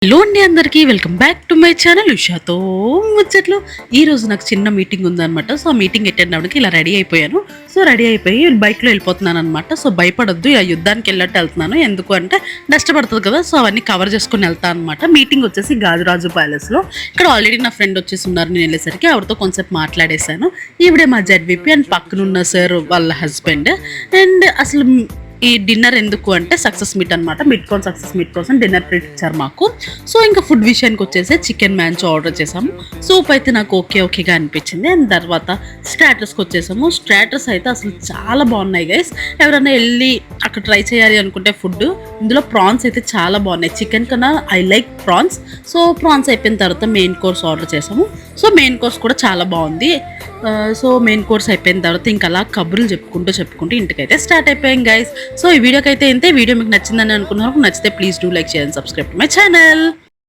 Hello అండి అందరికీ welcome back to my channel ఉషాతో ముచ్చట్లు. ఈ రోజు నాకు చిన్న మీటింగ్ ఉందన్నమాట. సో ఆ మీటింగ్ అటెండ్ అవ్వడానికి ఇలా రెడీ అయిపోయాను. సో రెడీ అయిపోయి బైక్లో వెళ్ళిపోతున్నాను అనమాట. సో భయపడొద్దు, ఇలా యుద్ధానికి వెళ్ళట్టు వెళ్తున్నాను. ఎందుకు అంటే డస్ట్ పడుతుంది కదా, సో అవన్నీ కవర్ చేసుకుని వెళ్తాను అనమాట. మీటింగ్ వచ్చేసి గాజురాజు ప్యాలెస్లో. ఇక్కడ ఆల్రెడీ నా ఫ్రెండ్ వచ్చేసి ఉన్నారు. నేను వెళ్ళేసరికి ఆవిడతో కొంచెం మాట్లాడేశాను. ఈవిడే మా జెడ్విపి అండ్ పక్కనున్న సార్ వాళ్ళ హస్బెండ్. అండ్ అసలు ఈ డిన్నర్ ఎందుకు అంటే సక్సెస్ మీట్ అనమాట. మిడ్కాన్ సక్సెస్ మీట్ కోసం డిన్నర్ ట్రీట్ ఇచ్చారు మాకు. సో ఇంకా ఫుడ్ విషయానికి వచ్చేసి చికెన్ మ్యాంచో ఆర్డర్ చేసాము. సూప్ అయితే నాకు ఓకేగా అనిపించింది. అండ్ తర్వాత స్టార్టర్స్కి వచ్చేసాము. స్టార్టర్స్ అయితే అసలు చాలా బాగున్నాయి గైస్. ఎవరైనా వెళ్ళి అక్కడ ట్రై చేయాలి అనుకుంటే ఫుడ్, ఇందులో ప్రాన్స్ అయితే చాలా బాగున్నాయి. చికెన్ కన్నా I like prawns. So prawns అయిపోయిన తర్వాత మెయిన్ కోర్స్ ఆర్డర్ చేసాము. సో మెయిన్ కోర్స్ కూడా చాలా బాగుంది. సో మెయిన్ కోర్స్ అయిపోయిన తర్వాత ఇంకా అలా కబుర్లు చెప్పుకుంటూ ఇంటికైతే స్టార్ట్ అయిపోయాం గైస్. సో ఈ వీడియోకి అయితే ఇంతే. వీడియో మీకు నచ్చిందని అనుకున్నారు. నచ్చితే please do like, share and subscribe to my channel.